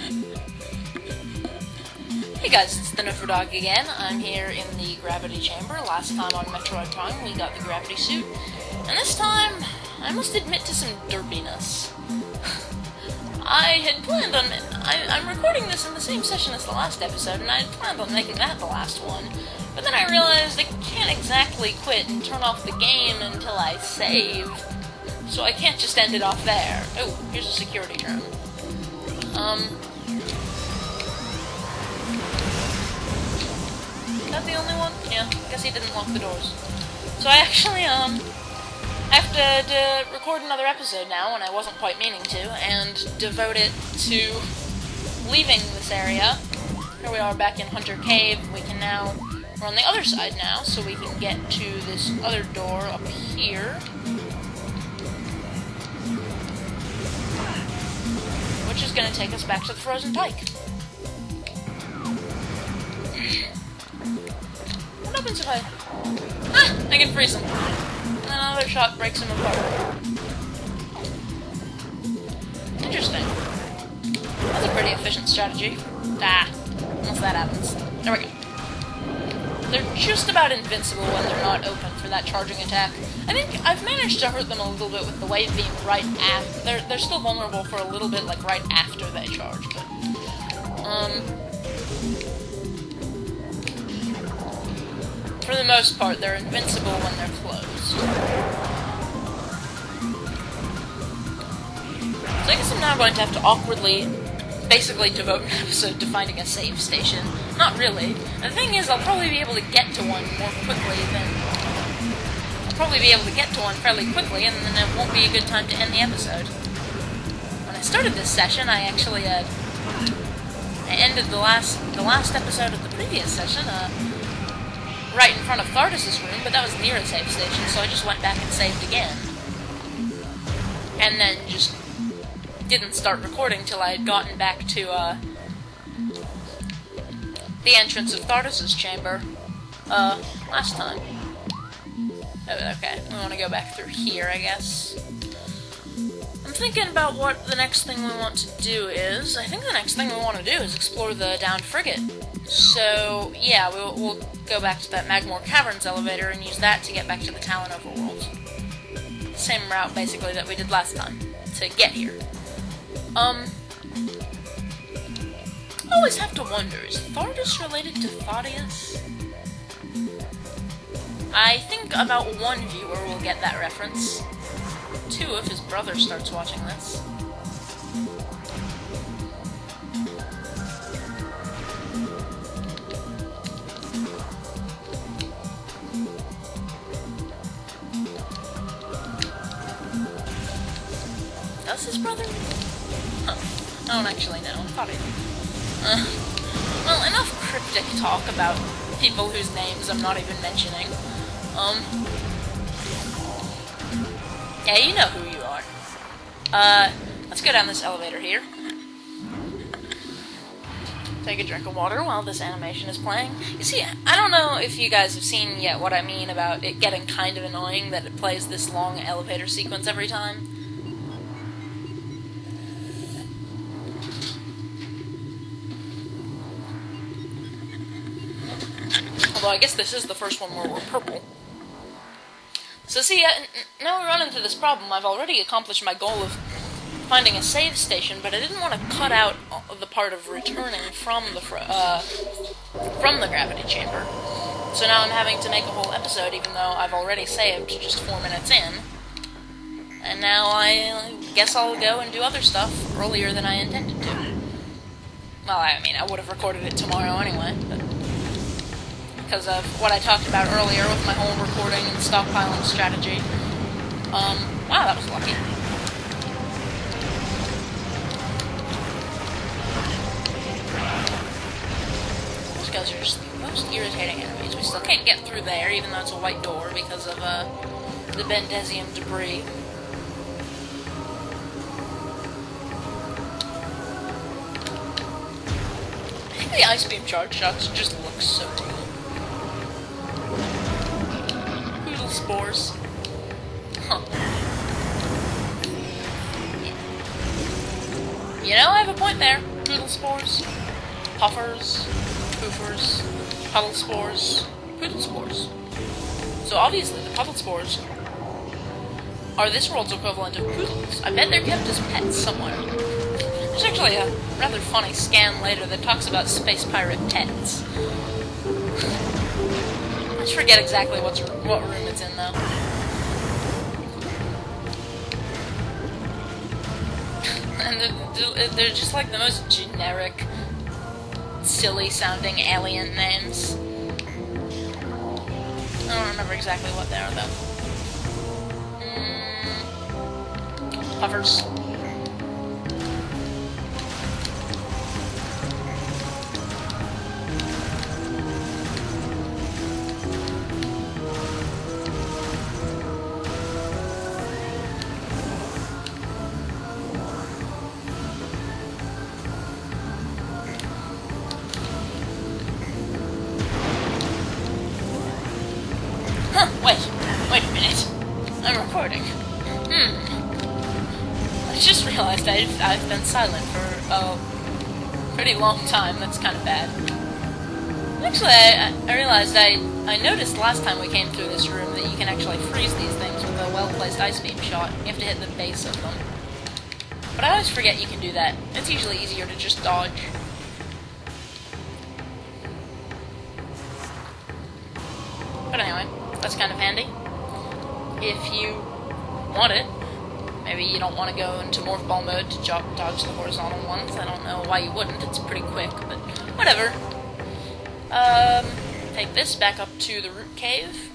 Hey guys, it's the Dog again. I'm here in the gravity chamber. Last time on Metroid Prime, we got the gravity suit. And this time, I must admit to some derpiness. I had planned on... I'm recording this in the same session as the last episode, and I had planned on making that the last one. But then I realized I can't exactly quit and turn off the game until I save. So I can't just end it off there. Oh, here's a security drone. Is that the only one? Yeah, I guess he didn't lock the doors. So I actually, have to record another episode now, and I wasn't quite meaning to, and devote it to leaving this area. Here we are back in Hunter Cave. We're on the other side now, so we can get to this other door up here. Which is going to take us back to the frozen pike. What happens if I can freeze him. And then another shot breaks him apart. Interesting. That's a pretty efficient strategy. Once that happens. There we go. They're just about invincible when they're not open for that charging attack. I think I've managed to hurt them a little bit with the wave being right after. They're still vulnerable for a little bit, like right after they charge, but for the most part, they're invincible when they're closed. So I guess I'm now going to have to awkwardly, basically devote an episode to finding a save station. Not really. The thing is, I'll probably be able to get to one more quickly than... I'll probably be able to get to one fairly quickly, and then it won't be a good time to end the episode. When I started this session, I actually, I ended the last episode of the previous session, right in front of Thardus' room, but that was near a save station, so I just went back and saved again. And then just didn't start recording till I had gotten back to, the entrance of Thardus' chamber, last time. Oh, okay, we want to go back through here, I guess. I'm thinking about what the next thing we want to do is. I think the next thing we want to do is explore the downed frigate. So, yeah, we'll go back to that Magmore Caverns elevator and use that to get back to the Talon Overworld. Same route, basically, that we did last time, to get here. I always have to wonder, is Thardus related to Thaddeus? I think about one viewer will get that reference. 2 if his brother starts watching this. Does his brother? Huh. I don't actually know. I thought I did. Well, enough cryptic talk about people whose names I'm not even mentioning. Yeah, you know who you are. Let's go down this elevator here. Take a drink of water while this animation is playing. You see, I don't know if you guys have seen yet what I mean about it getting kind of annoying that it plays this long elevator sequence every time. Although I guess this is the first one where we're purple. So see, now we run into this problem. I've already accomplished my goal of finding a save station, but I didn't want to cut out the part of returning from the gravity chamber. So now I'm having to make a whole episode, even though I've already saved just 4 minutes in. And now I guess I'll go and do other stuff earlier than I intended to. Well, I mean, I would have recorded it tomorrow anyway, but... because of what I talked about earlier with my whole recording and stockpiling strategy. Wow, that was lucky. Those guys are just the most irritating enemies. We still can't get through there, even though it's a white door, because of, the Bendesium debris. I think the Ice Beam charge shots just look so cool. Poodle spores. Huh. You know, I have a point there. Poodle spores, puffers, poofers, puddle spores, Poodle spores. So obviously the puddle spores are this world's equivalent of poodles. I bet they're kept as pets somewhere. There's actually a rather funny scan later that talks about space pirate pets. I just forget exactly what room it's in though. And they're just like the most generic, silly-sounding alien names. I don't remember exactly what they are, though. Puffers. Huh, wait a minute. I'm recording. I just realized I've been silent for a pretty long time. That's kind of bad. Actually, I realized I noticed last time we came through this room that you can actually freeze these things with a well-placed ice beam shot. You have to hit the base of them. But I always forget you can do that. It's usually easier to just dodge. But anyway, that's kind of handy. If you want it. Maybe you don't want to go into Morph Ball mode to dodge the horizontal ones. I don't know why you wouldn't. It's pretty quick, but whatever. Take this back up to the root cave.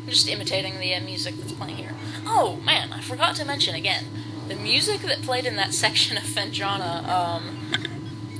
I'm just imitating the music that's playing here. Oh, man, I forgot to mention again. The music that played in that section of Fendrana,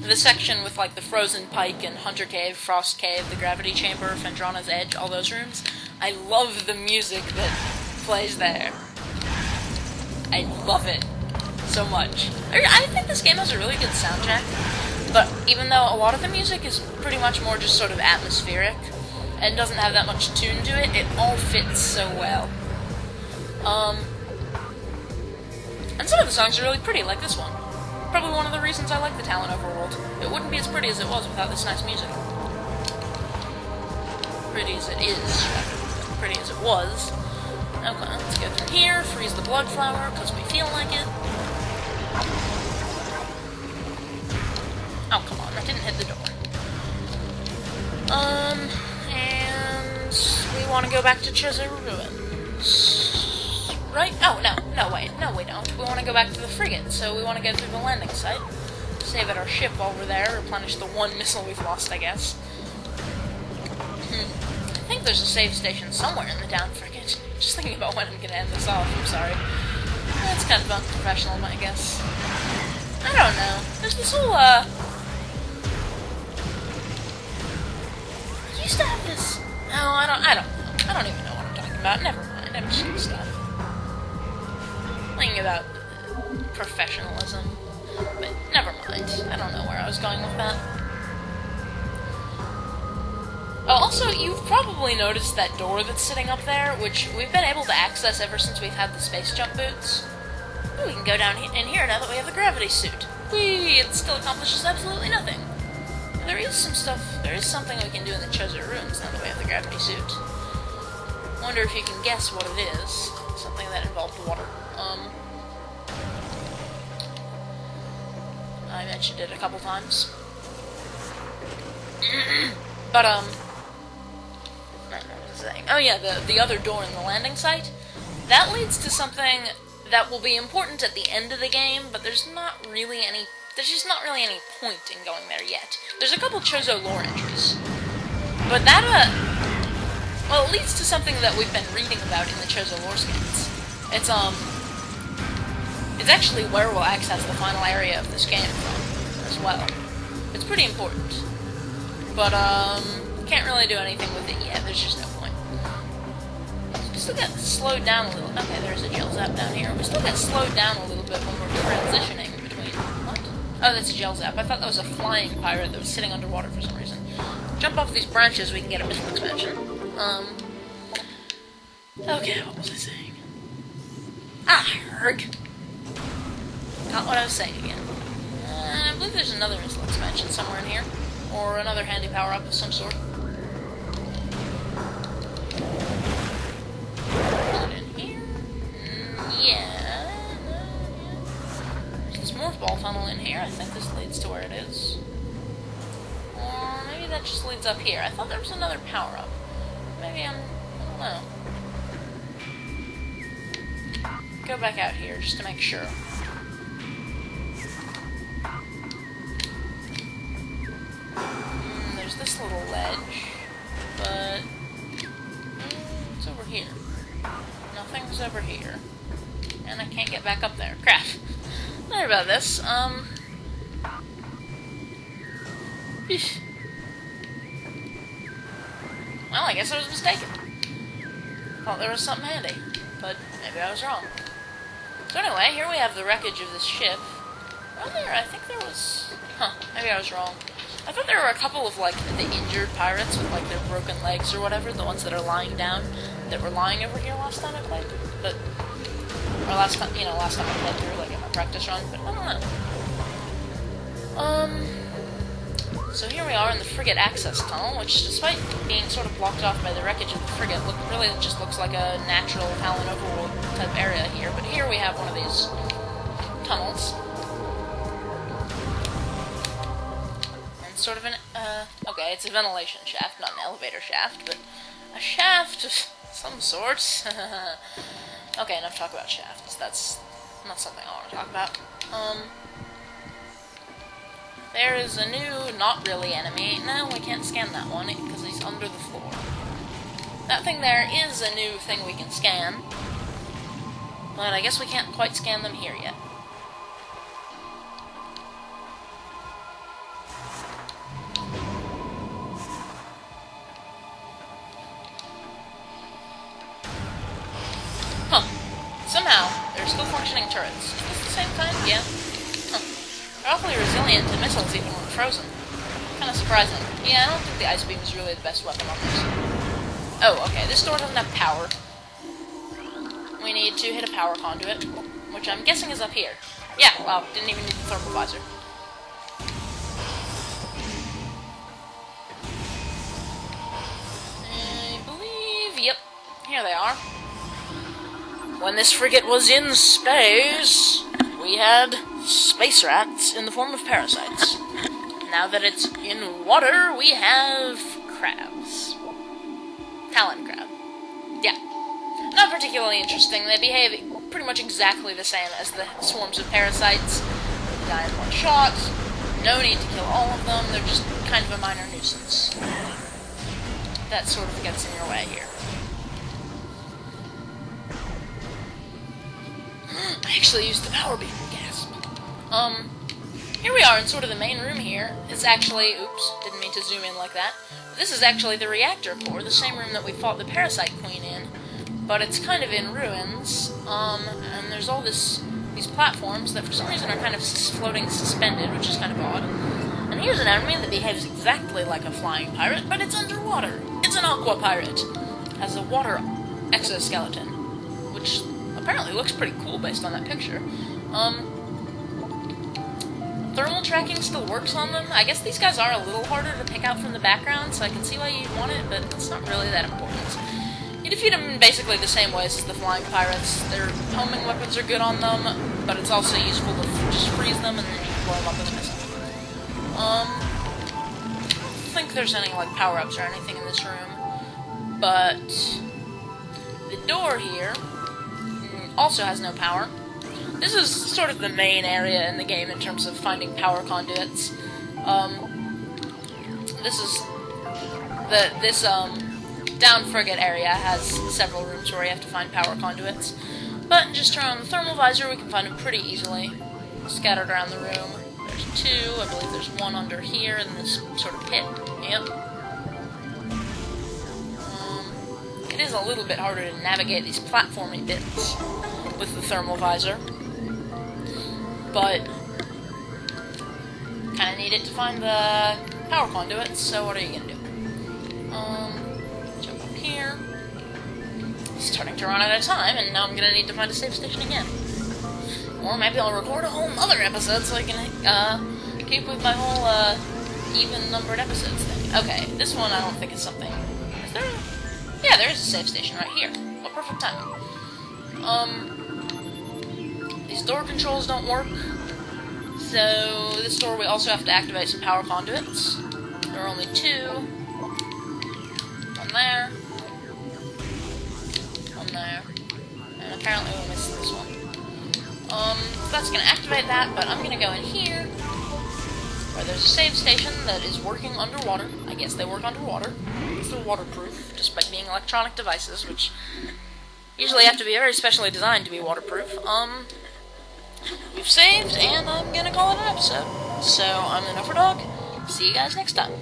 the section with, like, the Frozen Pike and Hunter Cave, Frost Cave, the Gravity Chamber, Fendrana's Edge, all those rooms, I love the music that plays there. I love it so much. I think this game has a really good soundtrack, but even though a lot of the music is pretty much more just sort of atmospheric, and doesn't have that much tune to it, it all fits so well. And some of the songs are really pretty, like this one. Probably one of the reasons I like the Talon Overworld. It wouldn't be as pretty as it was without this nice music. Pretty as it is, pretty as it was. Okay, let's go through here, freeze the blood flower, because we feel like it. Oh, come on, that didn't hit the door. And we want to go back to Chezzer Ruins. Right? Oh, no, wait, no we don't. We want to go back to the frigate, so we want to go through the landing site. Save at our ship while we're there, replenish the one missile we've lost, I guess. I think there's a save station somewhere in the down frigate. Just thinking about when I'm going to end this off, I'm sorry. That's kind of unprofessional, I guess. I don't know. There's this whole, I used to have this... No, I don't know. I don't even know what I'm talking about. Never mind, I'm just gonna stop. Thinking about professionalism. But never mind. I don't know where I was going with that. Oh, also, you've probably noticed that door that's sitting up there, which we've been able to access ever since we've had the space jump boots. Ooh, we can go down in here now that we have the gravity suit. Whee! It still accomplishes absolutely nothing. There is something we can do in the Chezzer Ruins now that we have the gravity suit. Wonder if you can guess what it is. Something that involved water. I mentioned it a couple times. But, what was I saying? Oh yeah, the other door in the landing site. That leads to something that will be important at the end of the game, but there's just not really any point in going there yet. There's a couple Chozo lore entries. But that, well, it leads to something that we've been reading about in the Chozo lore scans. It's actually where we'll access the final area of this game from, as well. It's pretty important. But, can't really do anything with it yet, there's just no point. We still get slowed down a little. Okay, there's a gel zap down here. We still get slowed down a little bit when we're transitioning between... What? Oh, that's a gel zap. I thought that was a flying pirate that was sitting underwater for some reason. jump off these branches, we can get a missile expansion. Okay, what was I saying? Herg! Not what I was saying again. I believe there's another missile expansion somewhere in here. Or another handy power-up of some sort. Is it in here? Yeah. There's this morph ball tunnel in here. I think this leads to where it is. Or maybe that just leads up here. I thought there was another power-up. Maybe I don't know. Go back out here just to make sure. There's this little ledge, but it's over here. Nothing's over here. And I can't get back up there. Crap. Sorry about this. Well, I guess I was mistaken. Thought there was something handy, but maybe I was wrong. So anyway, here we have the wreckage of this ship. Earlier, I think there was... maybe I was wrong. I thought there were a couple of, like, the injured pirates with, like, their broken legs or whatever, the ones that are lying down, that were lying over here last time I played. But... or last time I played through, like, in my practice run, but I don't know. So here we are in the frigate access tunnel, which, despite being sort of blocked off by the wreckage of the frigate, really just looks like a natural Talon Overworld type area here. But here we have one of these tunnels. And sort of an, okay, it's a ventilation shaft, not an elevator shaft, but a shaft of some sort. Okay, enough talk about shafts. That's not something I want to talk about. There is a new, not really enemy. No, we can't scan that one, because he's under the floor. That thing there is a new thing we can scan. But I guess we can't quite scan them here yet. Somehow, they're still functioning turrets. Is this the same kind? Yeah. They're awfully resilient to missiles even when frozen. Kind of surprising. Yeah, I don't think the ice beam is really the best weapon on this. Oh, okay, this door doesn't have power. We need to hit a power conduit, which I'm guessing is up here. Yeah, wow, didn't even need the thermal visor. I believe, yep, here they are. When this frigate was in space, we had space rats in the form of parasites. Now that it's in water, we have crabs. Talon crab. Yeah. Not particularly interesting. They behave pretty much exactly the same as the swarms of parasites. They die in one shot. No need to kill all of them. They're just kind of a minor nuisance. That sort of gets in your way here. I actually used the power beam. Gasp. Here we are in sort of the main room here. It's actually, oops, didn't mean to zoom in like that. This is actually the reactor core, the same room that we fought the Parasite Queen in. But it's kind of in ruins, and there's all these platforms that for some reason are kind of floating suspended, which is kind of odd. And here's an enemy that behaves exactly like a flying pirate, but it's underwater. It's an aqua pirate. Has a water exoskeleton, which apparently looks pretty cool based on that picture. Thermal tracking still works on them. I guess these guys are a little harder to pick out from the background, so I can see why you'd want it, but it's not really that important. You defeat them in basically the same ways as the flying pirates. Their homing weapons are good on them, but it's also useful to just freeze them and then you can blow them up with a missile. I don't think there's any like power-ups or anything in this room, but the door here also has no power. This is sort of the main area in the game in terms of finding power conduits. This down frigate area has several rooms where you have to find power conduits. But just turn on the thermal visor, we can find them pretty easily. Scattered around the room. There's two, I believe there's one under here in this sort of pit. Yep. It is a little bit harder to navigate these platformy bits with the thermal visor. But kind of need it to find the power conduits, so what are you going to do? to run out of time, and now I'm gonna need to find a save station again. Or maybe I'll record a whole other episode so I can keep with my whole even-numbered episodes thing. Okay, this one I don't think is something. Is there? Yeah, there is a save station right here. What perfect timing. These door controls don't work. So, this door we also have to activate some power conduits. There are only 2. One there. One there. And apparently we missed this one. That's gonna activate that, but I'm gonna go in here, where there's a save station that is working underwater. I guess they work underwater. They're waterproof, just by being electronic devices, which usually have to be very specially designed to be waterproof. We've saved, and I'm gonna call it an episode. So, I'm the Dog. See you guys next time.